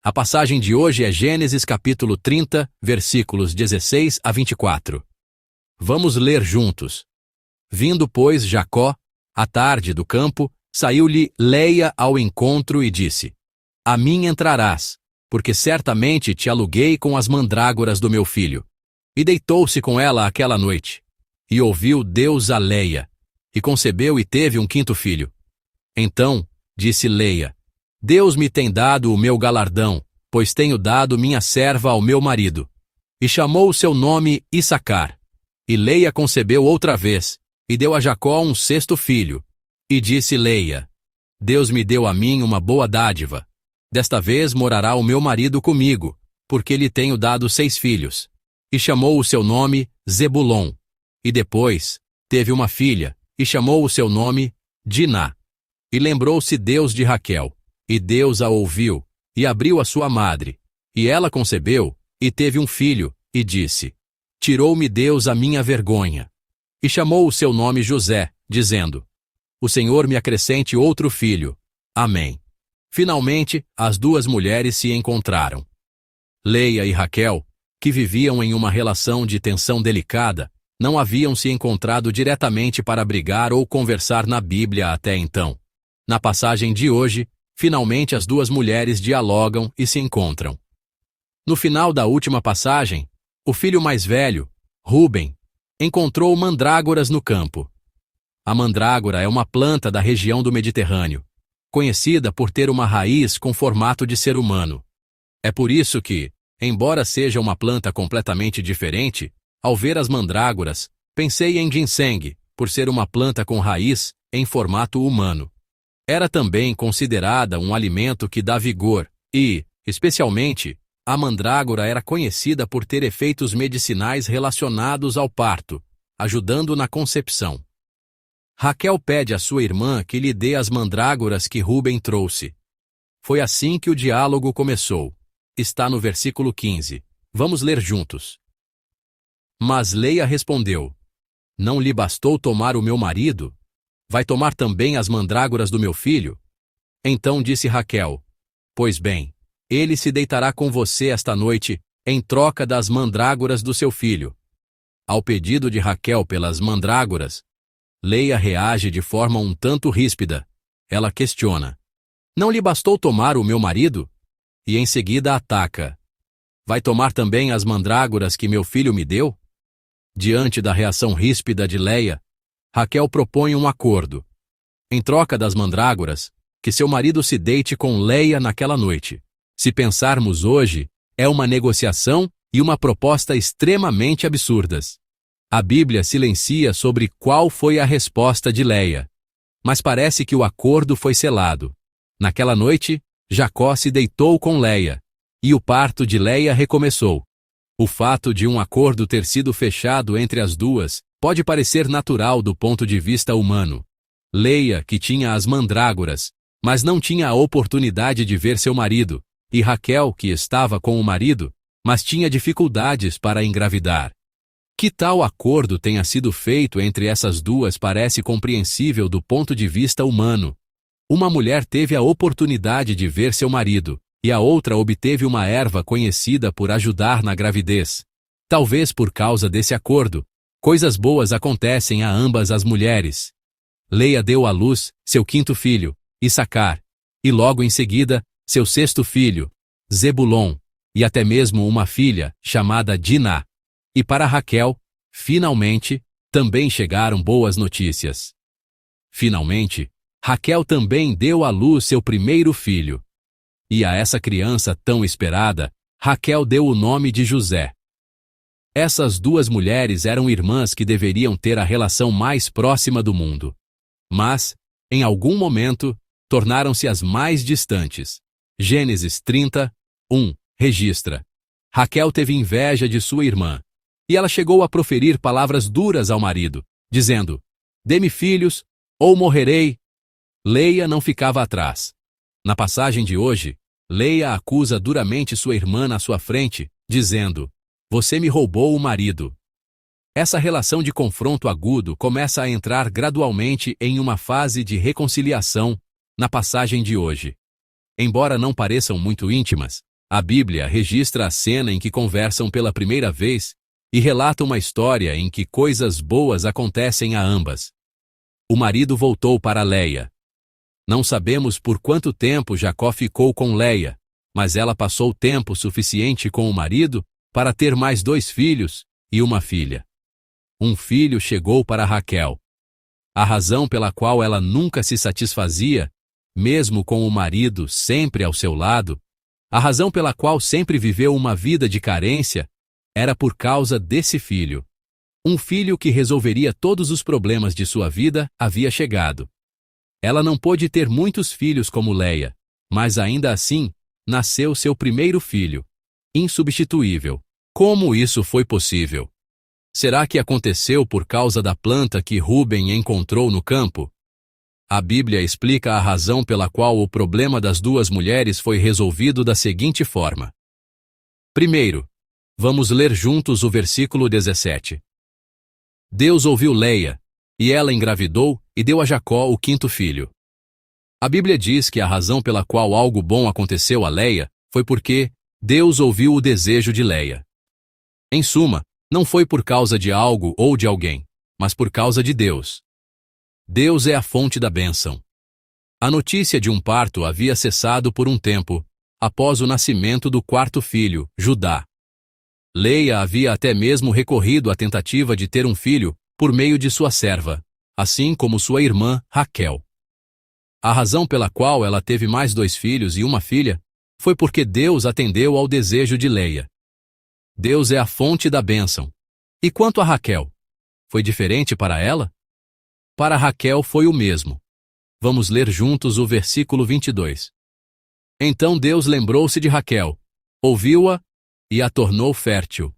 A passagem de hoje é Gênesis capítulo 30, versículos 16 a 24. Vamos ler juntos. Vindo, pois, Jacó, à tarde do campo, saiu-lhe Leia ao encontro e disse: A mim entrarás, porque certamente te aluguei com as mandrágoras do meu filho. E deitou-se com ela aquela noite. E ouviu Deus a Leia, e concebeu e teve um quinto filho. Então, disse Leia: Deus me tem dado o meu galardão, pois tenho dado minha serva ao meu marido. E chamou o seu nome Issacar. E Leia concebeu outra vez, e deu a Jacó um sexto filho. E disse Leia: Deus me deu a mim uma boa dádiva. Desta vez morará o meu marido comigo, porque lhe tenho dado 6 filhos. E chamou o seu nome Zebulon. E depois teve uma filha, e chamou o seu nome Diná. E lembrou-se Deus de Raquel, e Deus a ouviu, e abriu a sua madre. E ela concebeu, e teve um filho, e disse: Tirou-me Deus a minha vergonha. E chamou o seu nome José, dizendo: O Senhor me acrescente outro filho. Amém. Finalmente, as duas mulheres se encontraram. Leia e Raquel, que viviam em uma relação de tensão delicada, não haviam se encontrado diretamente para brigar ou conversar na Bíblia até então. Na passagem de hoje, finalmente as duas mulheres dialogam e se encontram. No final da última passagem, o filho mais velho, Ruben, encontrou mandrágoras no campo. A mandrágora é uma planta da região do Mediterrâneo, conhecida por ter uma raiz com formato de ser humano. É por isso que, embora seja uma planta completamente diferente, ao ver as mandrágoras, pensei em ginseng, por ser uma planta com raiz em formato humano. Era também considerada um alimento que dá vigor e, especialmente, a mandrágora era conhecida por ter efeitos medicinais relacionados ao parto, ajudando na concepção. Raquel pede à sua irmã que lhe dê as mandrágoras que Ruben trouxe. Foi assim que o diálogo começou. Está no versículo 15. Vamos ler juntos. Mas Leia respondeu: Não lhe bastou tomar o meu marido? Vai tomar também as mandrágoras do meu filho? Então disse Raquel: Pois bem, ele se deitará com você esta noite, em troca das mandrágoras do seu filho. Ao pedido de Raquel pelas mandrágoras, Leia reage de forma um tanto ríspida. Ela questiona: Não lhe bastou tomar o meu marido? E em seguida ataca: Vai tomar também as mandrágoras que meu filho me deu? Diante da reação ríspida de Leia, Raquel propõe um acordo. Em troca das mandrágoras, que seu marido se deite com Leia naquela noite. Se pensarmos hoje, é uma negociação e uma proposta extremamente absurdas. A Bíblia silencia sobre qual foi a resposta de Leia. Mas parece que o acordo foi selado. Naquela noite, Jacó se deitou com Leia, e o parto de Leia recomeçou. O fato de um acordo ter sido fechado entre as duas pode parecer natural do ponto de vista humano. Leia, que tinha as mandrágoras, mas não tinha a oportunidade de ver seu marido, e Raquel, que estava com o marido, mas tinha dificuldades para engravidar. Que tal acordo tenha sido feito entre essas duas parece compreensível do ponto de vista humano. Uma mulher teve a oportunidade de ver seu marido, e a outra obteve uma erva conhecida por ajudar na gravidez. Talvez por causa desse acordo, coisas boas acontecem a ambas as mulheres. Leia deu à luz seu quinto filho, Issacar, e logo em seguida, seu sexto filho, Zebulon, e até mesmo uma filha, chamada Diná. E para Raquel, finalmente, também chegaram boas notícias. Finalmente, Raquel também deu à luz seu primeiro filho. E a essa criança tão esperada, Raquel deu o nome de José. Essas duas mulheres eram irmãs que deveriam ter a relação mais próxima do mundo. Mas, em algum momento, tornaram-se as mais distantes. Gênesis 30, 1, registra: Raquel teve inveja de sua irmã, e ela chegou a proferir palavras duras ao marido, dizendo: Dê-me filhos, ou morrerei. Leia não ficava atrás. Na passagem de hoje, Leia acusa duramente sua irmã na sua frente, dizendo: Você me roubou o marido. Essa relação de confronto agudo começa a entrar gradualmente em uma fase de reconciliação na passagem de hoje. Embora não pareçam muito íntimas, A Bíblia registra a cena em que conversam pela primeira vez e relata uma história em que coisas boas acontecem a ambas. O marido voltou para Leia. Não sabemos por quanto tempo Jacó ficou com Leia, mas ela passou tempo suficiente com o marido para ter mais 2 filhos e uma filha. Um filho chegou para Raquel. A razão pela qual ela nunca se satisfazia, mesmo com o marido sempre ao seu lado, a razão pela qual sempre viveu uma vida de carência, era por causa desse filho. Um filho que resolveria todos os problemas de sua vida havia chegado. Ela não pôde ter muitos filhos como Leia, mas ainda assim, nasceu seu primeiro filho, insubstituível. Como isso foi possível? Será que aconteceu por causa da planta que Rúben encontrou no campo? A Bíblia explica a razão pela qual o problema das 2 mulheres foi resolvido da seguinte forma. Primeiro, vamos ler juntos o versículo 17. Deus ouviu Leia, e ela engravidou e deu a Jacó o 5º filho. A Bíblia diz que a razão pela qual algo bom aconteceu a Leia foi porque Deus ouviu o desejo de Leia. Em suma, não foi por causa de algo ou de alguém, mas por causa de Deus. Deus é a fonte da bênção. A notícia de um parto havia cessado por um tempo, após o nascimento do 4º filho, Judá. Leia havia até mesmo recorrido à tentativa de ter um filho por meio de sua serva, assim como sua irmã, Raquel. A razão pela qual ela teve mais 2 filhos e uma filha foi porque Deus atendeu ao desejo de Leia. Deus é a fonte da bênção. E quanto a Raquel? Foi diferente para ela? Para Raquel foi o mesmo. Vamos ler juntos o versículo 22. Então Deus lembrou-se de Raquel, ouviu-a e a tornou fértil.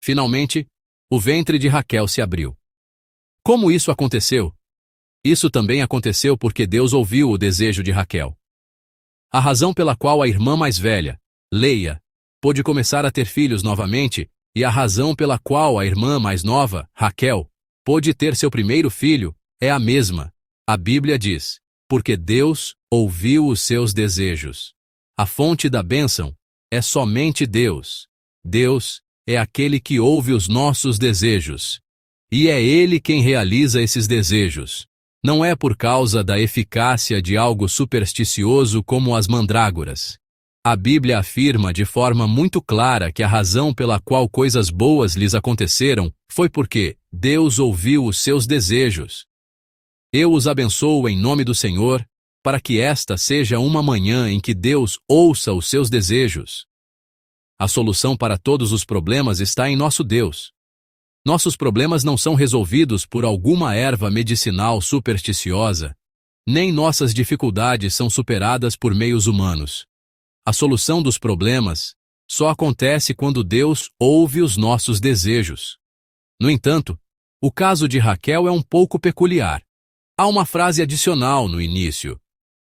Finalmente, o ventre de Raquel se abriu. Como isso aconteceu? Isso também aconteceu porque Deus ouviu o desejo de Raquel. A razão pela qual a irmã mais velha, Leia, pôde começar a ter filhos novamente, e a razão pela qual a irmã mais nova, Raquel, pôde ter seu primeiro filho, é a mesma. A Bíblia diz, porque Deus ouviu os seus desejos. A fonte da bênção é somente Deus. Deus é aquele que ouve os nossos desejos. E é Ele quem realiza esses desejos. Não é por causa da eficácia de algo supersticioso como as mandrágoras. A Bíblia afirma de forma muito clara que a razão pela qual coisas boas lhes aconteceram foi porque Deus ouviu os seus desejos. Eu os abençoo em nome do Senhor, para que esta seja uma manhã em que Deus ouça os seus desejos. A solução para todos os problemas está em nosso Deus. Nossos problemas não são resolvidos por alguma erva medicinal supersticiosa, nem nossas dificuldades são superadas por meios humanos. A solução dos problemas só acontece quando Deus ouve os nossos desejos. No entanto, o caso de Raquel é um pouco peculiar. Há uma frase adicional no início.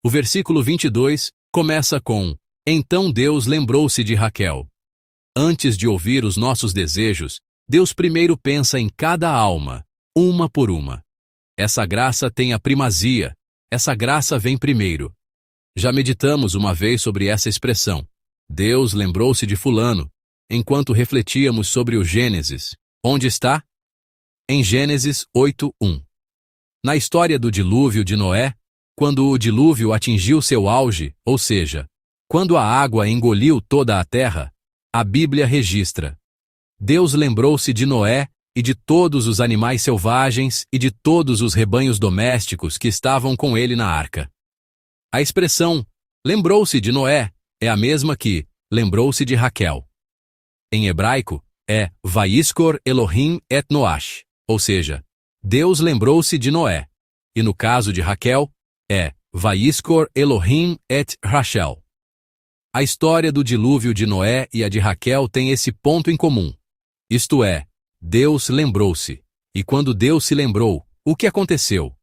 O versículo 22 começa com: Então Deus lembrou-se de Raquel. Antes de ouvir os nossos desejos, Deus primeiro pensa em cada alma, uma por uma. Essa graça tem a primazia, essa graça vem primeiro. Já meditamos uma vez sobre essa expressão. Deus lembrou-se de fulano, enquanto refletíamos sobre o Gênesis. Onde está? Em Gênesis 8:1. Na história do dilúvio de Noé, quando o dilúvio atingiu seu auge, ou seja, quando a água engoliu toda a terra, a Bíblia registra: Deus lembrou-se de Noé e de todos os animais selvagens e de todos os rebanhos domésticos que estavam com ele na arca. A expressão lembrou-se de Noé é a mesma que lembrou-se de Raquel. Em hebraico, é Vaiskor Elohim et Noash, ou seja, Deus lembrou-se de Noé. E no caso de Raquel, é Vaiskor Elohim et Rachel. A história do dilúvio de Noé e a de Raquel tem esse ponto em comum. Isto é, Deus lembrou-se. E quando Deus se lembrou, o que aconteceu?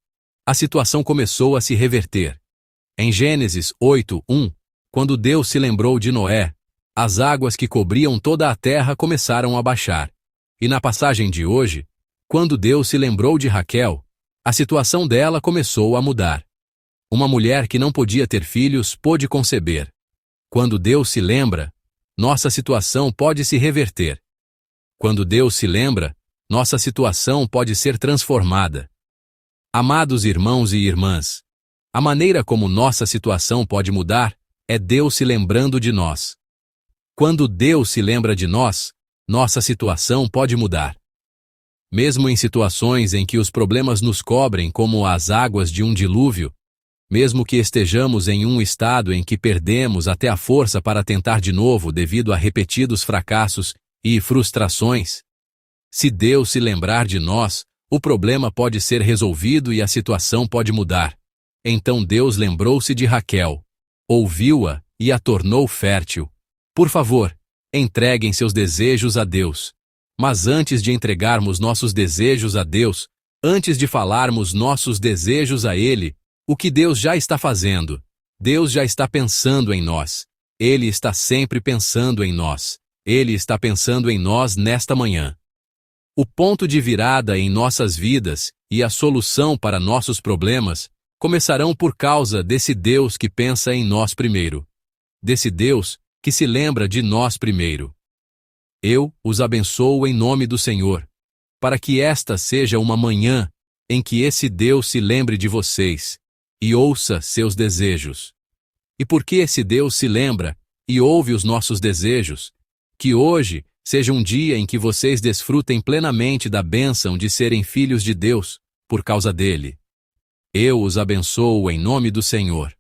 A situação começou a se reverter. Em Gênesis 8:1, quando Deus se lembrou de Noé, as águas que cobriam toda a terra começaram a baixar. E na passagem de hoje, quando Deus se lembrou de Raquel, a situação dela começou a mudar. Uma mulher que não podia ter filhos pôde conceber. Quando Deus se lembra, nossa situação pode se reverter. Quando Deus se lembra, nossa situação pode ser transformada. Amados irmãos e irmãs, a maneira como nossa situação pode mudar é Deus se lembrando de nós. Quando Deus se lembra de nós, nossa situação pode mudar. Mesmo em situações em que os problemas nos cobrem como as águas de um dilúvio, mesmo que estejamos em um estado em que perdemos até a força para tentar de novo devido a repetidos fracassos e frustrações, se Deus se lembrar de nós, o problema pode ser resolvido e a situação pode mudar. Então Deus lembrou-se de Raquel, ouviu-a e a tornou fértil. Por favor, entreguem seus desejos a Deus. Mas antes de entregarmos nossos desejos a Deus, antes de falarmos nossos desejos a Ele, o que Deus já está fazendo? Deus já está pensando em nós. Ele está sempre pensando em nós. Ele está pensando em nós nesta manhã. O ponto de virada em nossas vidas e a solução para nossos problemas começarão por causa desse Deus que pensa em nós primeiro. Desse Deus que se lembra de nós primeiro. Eu os abençoo em nome do Senhor, para que esta seja uma manhã em que esse Deus se lembre de vocês e ouça seus desejos. E porque esse Deus se lembra e ouve os nossos desejos, que hoje seja um dia em que vocês desfrutem plenamente da bênção de serem filhos de Deus, por causa dele. Eu os abençoo em nome do Senhor.